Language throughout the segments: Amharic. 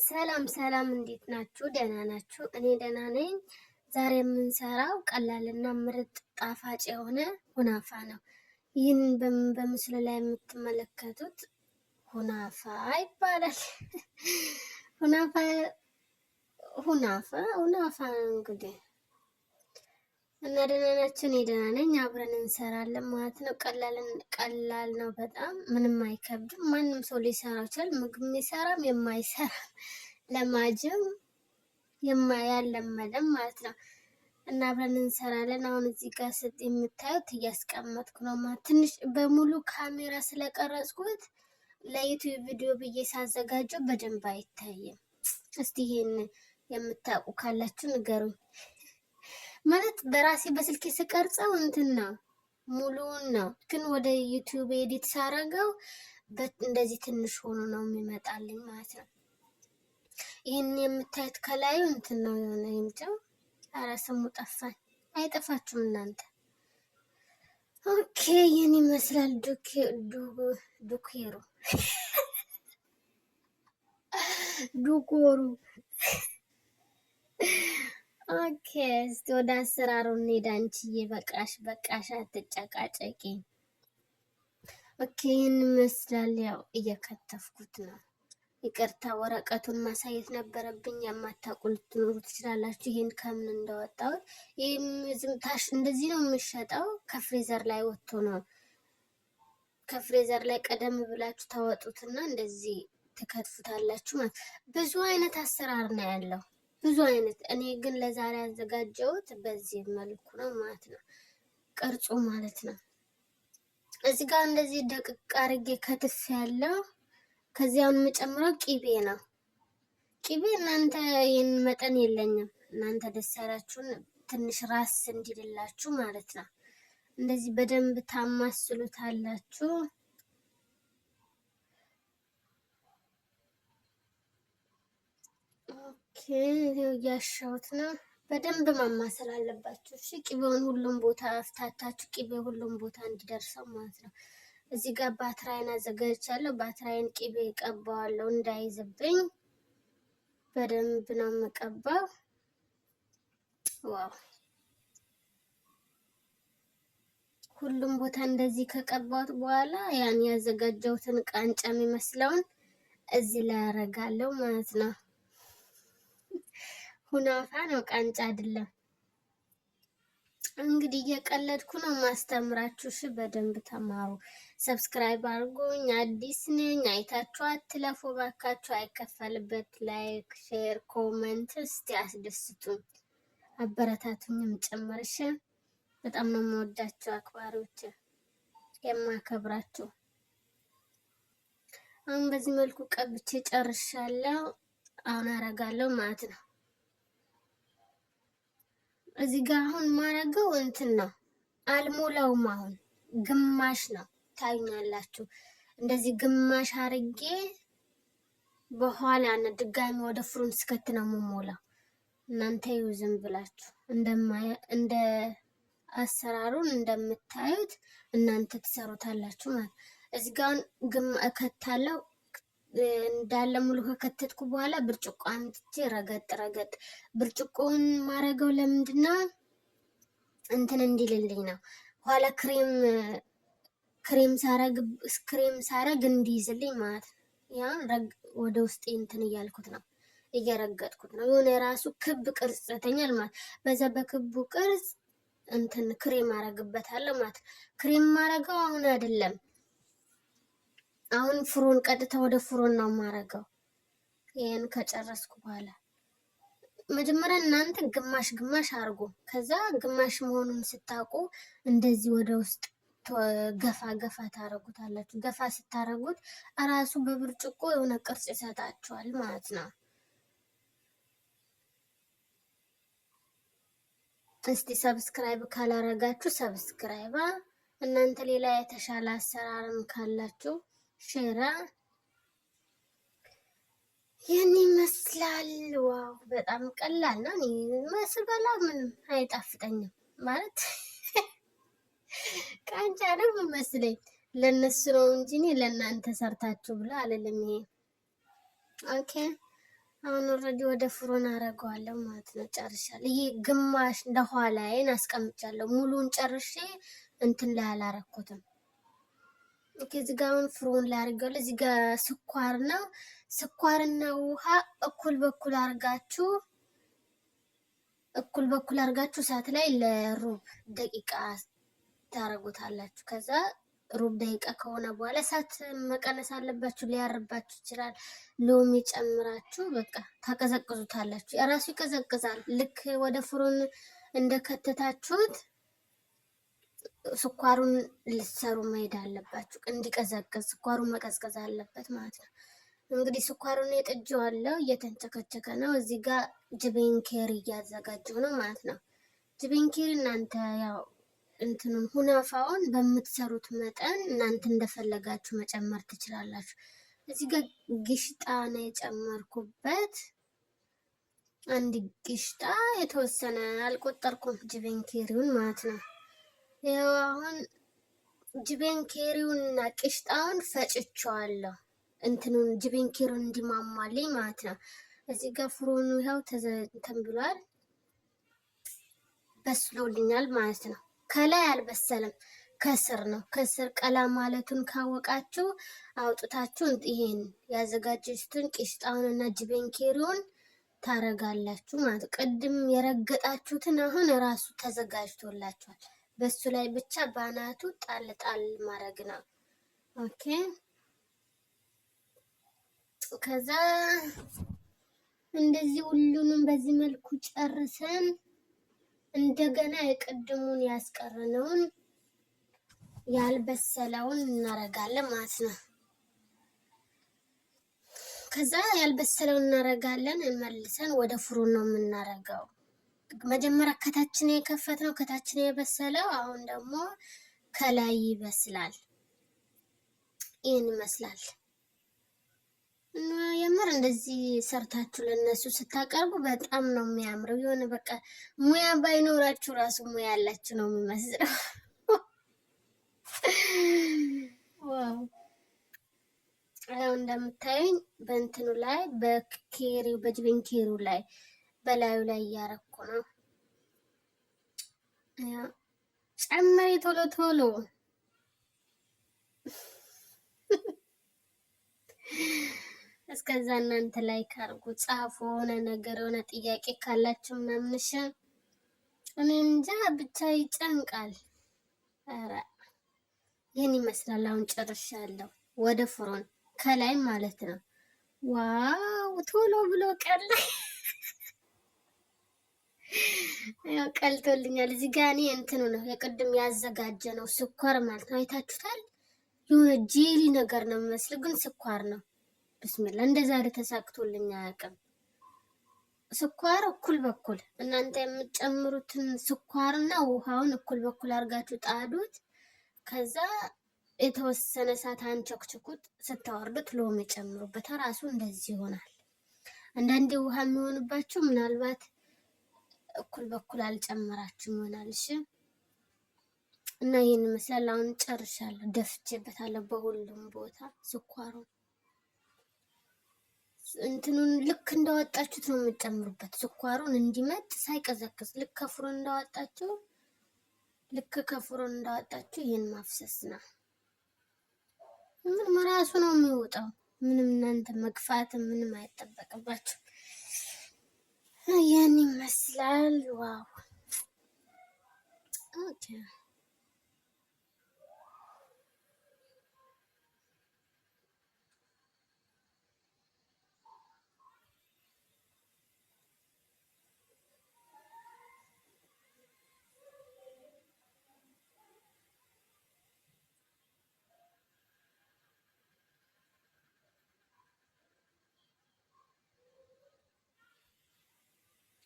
ሰላም ሰላም፣ እንዴት ናችሁ? ደህና ናችሁ? እኔ ደህና ነኝ። ዛሬ የምንሰራው ቀላልና ምርጥ ጣፋጭ የሆነ ሁናፋ ነው። ይህን በምስሉ ላይ የምትመለከቱት ሁናፋ ይባላል። ሁናፋ ሁናፋ እንግዲህ እና ደህና ናችሁ? እኔ ደህና ነኝ። አብረን እንሰራለን ማለት ነው። ቀላል ነው በጣም ምንም አይከብድም። ማንም ሰው ሊሰራው ይችላል። ምግብ የሚሰራም የማይሰራም ለማጅም ያለመደም ማለት ነው። እና አብረን እንሰራለን። አሁን እዚህ ጋር የምታዩት እያስቀመጥኩ ነው ማለት ትንሽ በሙሉ ካሜራ ስለቀረጽኩት ለዩቲዩብ ቪዲዮ ብዬ ሳዘጋጀው በደንብ አይታይም። እስቲ ይሄን የምታውቁ ካላችሁ ንገሩኝ። ማለት በራሴ በስልኬ ስቀርጸው እንትን ነው ሙሉውን ነው፣ ግን ወደ ዩቲዩብ ኤዲት ሳረገው እንደዚህ ትንሽ ሆኖ ነው የሚመጣልኝ ማለት ነው። ይህን የምታዩት ከላዩ እንትን ነው የሆነ ይምጫው። ኧረ ስሙ ጠፋኝ። አይጠፋችሁም እናንተ። ኦኬ ይህን ይመስላል ዱኮሩ። ኦኬ እስቲ ወደ አሰራሩ እንሂድ። አንቺዬ በቃሽ አትጨቃጨቂ። ኦኬ ይህን ይመስላል። ያው እየከተፍኩት ነው። ይቅርታ ወረቀቱን ማሳየት ነበረብኝ። የማታውቁ ልትኖሩ ትችላላችሁ ይሄን ከምን እንዳወጣሁት። ይህም ዝምታሽ እንደዚህ ነው የሚሸጠው። ከፍሬዘር ላይ ወጥቶ ነው። ከፍሬዘር ላይ ቀደም ብላችሁ ታወጡትና እንደዚህ ትከትፉታላችሁ ማለት። ብዙ አይነት አሰራር ነው ያለው፣ ብዙ አይነት። እኔ ግን ለዛሬ ያዘጋጀሁት በዚህ መልኩ ነው ማለት ነው፣ ቅርጹ ማለት ነው። እዚህ ጋር እንደዚህ ደቅቅ አድርጌ ከትፍ ያለው። ከዚያውን የምጨምረው ቂቤ ነው። ቂቤ እናንተ ይህን መጠን የለኝም፣ እናንተ ደስ ያላችሁን ትንሽ ራስ እንዲልላችሁ ማለት ነው። እንደዚህ በደንብ ታማስሉታላችሁ። ኦኬ እያሻሁት ነው። በደንብ ማማሰል አለባችሁ። እሺ ቂቤውን ሁሉም ቦታ አፍታታችሁ፣ ቂቤ ሁሉም ቦታ እንዲደርሰው ማለት ነው። እዚህ ጋር ባትራይን አዘጋጅቻለሁ። ባትራይን ቂቤ ቀባዋለሁ እንዳይዝብኝ። በደንብ ነው የምቀባው። ዋው ሁሉም ቦታ እንደዚህ ከቀባሁት በኋላ ያን ያዘጋጀሁትን ቃንጫ የሚመስለውን እዚህ ላይ አደርጋለሁ ማለት ነው። ሁናፋ ነው ቃንጫ አይደለም። እንግዲህ እየቀለድኩ ነው ማስተምራችሁ። እሺ በደንብ ተማሩ። ሰብስክራይብ አድርጉኝ። አዲስ ነኝ፣ አይታችሁ አትለፉ ባካችሁ። አይከፈልበት። ላይክ፣ ሼር፣ ኮሜንት እስቲ አስደስቱኝ፣ አበረታቱኝም ጭምር። እሺ በጣም ነው የምወዳችሁ አክባሪዎች፣ የማከብራችሁ። አሁን በዚህ መልኩ ቀብቼ ጨርሻለሁ። አሁን አረጋለሁ ማለት ነው። እዚህ ጋር አሁን ማረገው እንትን ነው፣ አልሞላውም። አሁን ግማሽ ነው ታዩኛላችሁ። እንደዚህ ግማሽ አርጌ በኋላ ነው ድጋሚ ወደ ፍሩን ስከት ነው የምሞላው። እናንተ ይው ዝም ብላችሁ እንደ አሰራሩን እንደምታዩት እናንተ ትሰሩታላችሁ ማለት። እዚህ ጋር እከታለሁ። እንዳለ ሙሉ ከከተትኩ በኋላ ብርጭቆ አምጥቼ ረገጥ። ብርጭቆውን ማረገው ለምንድነው? እንትን እንዲልልኝ ነው። ኋላ ክሬም ሳረግ እንዲይዝልኝ ማለት ነው። ያን ወደ ውስጥ እንትን እያልኩት ነው፣ እየረገጥኩት ነው። የሆነ የራሱ ክብ ቅርጽ ይሰጠኛል ማለት። በዛ በክቡ ቅርጽ እንትን ክሬም አረግበታለሁ ማለት። ክሬም ማረገው አሁን አይደለም፣ አሁን ፍሩን ቀጥታ ወደ ፍሩን ነው ማረገው። ይሄን ከጨረስኩ በኋላ መጀመሪያ እናንተ ግማሽ አርጉ። ከዛ ግማሽ መሆኑን ስታውቁ እንደዚህ ወደ ውስጥ ገፋ ታረጉታላችሁ። ገፋ ስታረጉት እራሱ በብርጭቆ የሆነ ቅርጽ ይሰጣችኋል ማለት ነው። እስቲ ሰብስክራይብ ካላረጋችሁ ሰብስክራይብ፣ እናንተ ሌላ የተሻለ አሰራርም ካላችሁ ሼራ። ይህን ይመስላል። ዋው በጣም ቀላል ነው። እኔ መስበላ ምንም አይጣፍጠኝም ማለት ቃንጫ ነው የሚመስለኝ። ለነሱ ነው እንጂ እኔ ለእናንተ ሰርታችሁ ብላ አልልም። ይሄ ኦኬ አሁን ኦልሬዲ ወደ ፍሮን አደርገዋለሁ ማለት ነው። ጨርሻለሁ። ይሄ ግማሽ እንደኋላዬን አስቀምጫለሁ። ሙሉን ጨርሼ እንትን ላይ አላረኩትም። ኦኬ፣ እዚህ ጋር አሁን ፍሮን ላይ አድርገዋለሁ። እዚህ ጋር ስኳር ነው። ስኳርና ውሃ እኩል በኩል አድርጋችሁ እሳት ላይ ለሩብ ደቂቃ ታረጉታላችሁ። ከዛ ሩብ ደቂቃ ከሆነ በኋላ እሳት መቀነስ አለባችሁ፣ ሊያርባችሁ ይችላል። ሎሚ ጨምራችሁ በቃ ታቀዘቅዙታላችሁ። የራሱ ይቀዘቅዛል። ልክ ወደ ፍሩን እንደከተታችሁት ስኳሩን ልትሰሩ መሄድ አለባችሁ። እንዲቀዘቅዝ ስኳሩን መቀዝቀዝ አለበት ማለት ነው። እንግዲህ ስኳሩን የጥጄዋለሁ፣ እየተንቸከቸከ ነው። እዚህ ጋር ጅቤን ኬሪ እያዘጋጀሁ ነው ማለት ነው። ጅቤን ኬሪ እናንተ ያው እንትኑን ሁናፋውን በምትሰሩት መጠን እናንተ እንደፈለጋችሁ መጨመር ትችላላችሁ። እዚህ ጋር ግሽጣ ነው የጨመርኩበት። አንድ ግሽጣ የተወሰነ አልቆጠርኩም፣ ጅቤን ኬሪውን ማለት ነው። ያው አሁን ጅቤን ኬሪውንና ቅሽጣውን ፈጭቸዋለሁ፣ እንትኑን ጅቤን ኬሪውን እንዲማማልኝ ማለት ነው። እዚህ ጋር ፍሮኑ ይኸው ተዘንተን ብሏል፣ በስሎልኛል ማለት ነው። ከላይ አልበሰለም፣ ከስር ነው። ከስር ቀላ ማለቱን ካወቃችሁ አውጥታችሁ ይሄን ያዘጋጀችሁትን ቅሽጣውንና ጅቤን ኬሪውን ታረጋላችሁ ማለት ነው። ቅድም የረገጣችሁትን አሁን እራሱ ተዘጋጅቶላችኋል። በሱ ላይ ብቻ ባናቱ ጣል ጣል ማድረግ ነው። ኦኬ፣ ከዛ እንደዚህ ሁሉንም በዚህ መልኩ ጨርሰን እንደገና የቅድሙን ያስቀረነውን ያልበሰለውን እናረጋለን ማለት ነው። ከዛ ያልበሰለውን እናረጋለን፣ መልሰን ወደ ፍሩን ነው የምናረገው። መጀመሪያ ከታችን የከፈትነው ከታችን የበሰለው፣ አሁን ደግሞ ከላይ ይበስላል። ይህን ይመስላል። የምር እንደዚህ ሰርታችሁ ለነሱ ስታቀርቡ በጣም ነው የሚያምረው። የሆነ በቃ ሙያ ባይኖራችሁ ራሱ ሙያ ያላችሁ ነው የሚመስለው። ዋው! አሁን እንደምታዩኝ በእንትኑ ላይ በኬሪው በጅቤን ኬሪው ላይ በላዩ ላይ እያረኩ ነው። ጨመሪ ቶሎ ቶሎ። እስከዛ እናንተ ላይክ አድርጉ፣ ጻፉ፣ ሆነ ነገር የሆነ ጥያቄ ካላችሁ ምናምን። እሺ፣ እኔ እንጃ ብቻ ይጨንቃል። ኧረ ይህን ይመስላል። አሁን ጨርሻለሁ። ወደ ፍሮን ከላይ ማለት ነው። ዋው! ቶሎ ብሎ ቀላ ያው ቀልቶልኛል። እዚህ ጋር እኔ እንትኑ ነው የቅድም ያዘጋጀ ነው ስኳር ማለት ነው። አይታችሁታል። የሆነ ጄሊ ነገር ነው የሚመስለው፣ ግን ስኳር ነው። ብስሚላ እንደዛ ተሳክቶልኝ አያውቅም። ስኳር እኩል በኩል እናንተ የምትጨምሩትን ስኳርና ውሃውን እኩል በኩል አድርጋችሁ ጣዱት። ከዛ የተወሰነ ሰዓት አንቸክችኩት። ስታወርዱት ሎሚ ጨምሩበት። ራሱ እንደዚህ ይሆናል። አንዳንዴ ውሃ የሚሆንባችሁ ምናልባት እኩል በኩል አልጨመራችሁም ይሆናል። እሺ፣ እና ይህን ይመስላል። አሁን ጨርሻለሁ። ደፍቼበታለሁ በሁሉም ቦታ ስኳሩን። እንትኑን ልክ እንዳወጣችሁት ነው የምትጨምሩበት። ስኳሩን እንዲመጥ ሳይቀዘቅዝ ልክ ከፍሮን እንዳወጣችሁ ይህን ማፍሰስ ነው። ምንም ራሱ ነው የሚወጣው። ምንም እናንተ መግፋት ምንም አይጠበቅባችሁ። ያን ይመስላል። ዋው! ኦኬ፣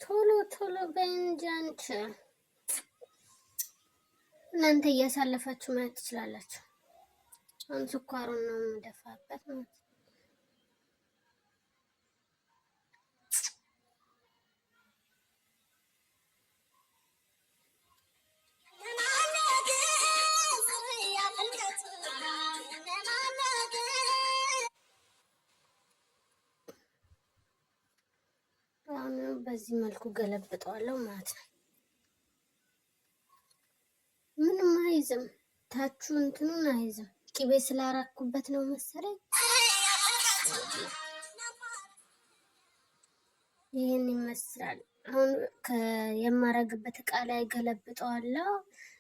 ቶሎ ቶሎ በእንጃንች እናንተ እያሳለፋችሁ ማየት ትችላላችሁ። አሁን ስኳሩን ነው የምደፋበት ማለት ነው። በዚህ መልኩ ገለብጠዋለሁ ማለት ነው። ምንም አይዝም፣ ታቹ እንትኑን አይዝም። ቅቤ ስላራኩበት ነው መሰለኝ። ይህን ይመስላል። አሁን የማረግበት እቃ ላይ ገለብጠዋለሁ።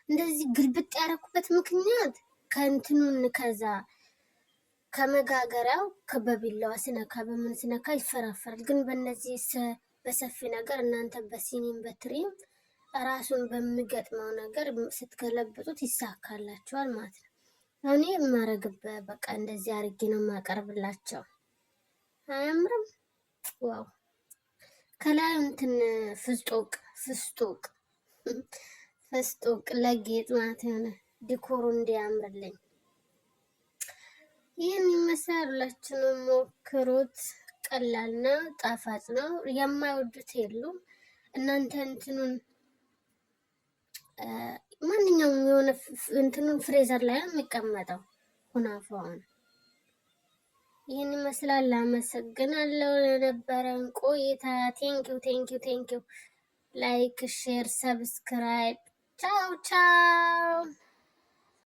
እንደዚህ ግልብጥ ያረኩበት ምክንያት ከእንትኑን ከዛ ከመጋገሪያው በቢላዋ ስነካ በምን ስነካ ይፈራፈራል። ግን በእነዚህ በሰፊ ነገር እናንተ በሲኒም በትሪም ራሱን በሚገጥመው ነገር ስትገለብጡት ይሳካላቸዋል ማለት ነው። እኔ የማረግበት በቃ እንደዚህ አርጌ ነው የማቀርብላቸው። አያምርም? ዋው! ከላይ እንትን ፍስጡቅ ለጌጥ ማለት የሆነ ዲኮሩ እንዲያምርልኝ። ይህን ይመስላል። ሁላችንም ሞክሩት። ቀላል ነው፣ ጣፋጭ ነው። የማይወዱት የሉም። እናንተ እንትኑን ማንኛውም የሆነ እንትኑን ፍሬዘር ላይ ነው የሚቀመጠው ኩናፋውን። ይህን ይመስላል። አመሰግናለሁ ለነበረን ቆይታ። ቴንኪው። ላይክ፣ ሼር፣ ሰብስክራይብ። ቻው ቻው።